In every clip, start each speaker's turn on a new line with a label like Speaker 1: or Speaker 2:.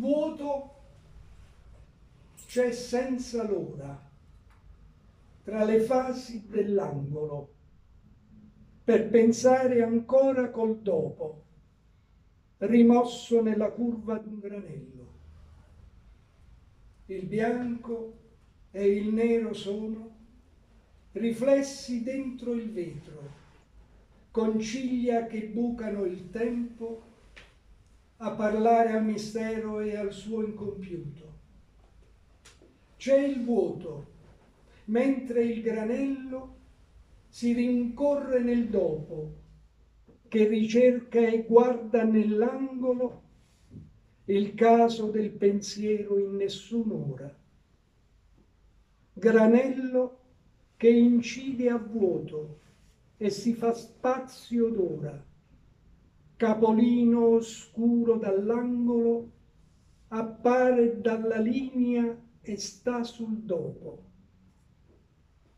Speaker 1: vuoto c'è senza l'ora tra le fasi dell'angolo per pensare ancora col dopo, rimosso nella curva d'un granello. Il bianco e il nero sono riflessi dentro il vetro, con ciglia che bucano il tempo a parlare al mistero e al suo incompiuto. C'è il vuoto, mentre il granello si rincorre nel dopo, che ricerca e guarda nell'angolo il caso del pensiero in nessun'ora. Granello che incide a vuoto e si fa spazio d'ora, capolino oscuro dall'angolo, appare dalla linea e sta sul dopo.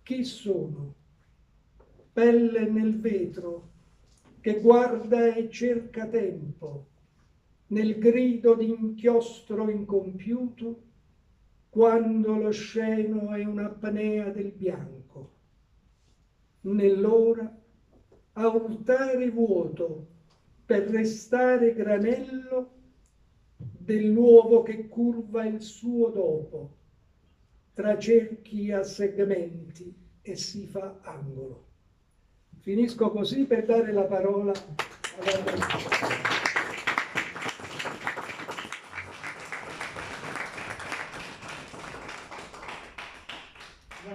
Speaker 1: Chi sono? Pelle nel vetro che guarda e cerca tempo, nel grido d'inchiostro incompiuto, quando lo sceno è un'apnea del bianco. Nell'ora a urtare vuoto per restare granello dell'uovo che curva il suo dopo, tra cerchi a segmenti e si fa angolo. Finisco così per dare la parola alla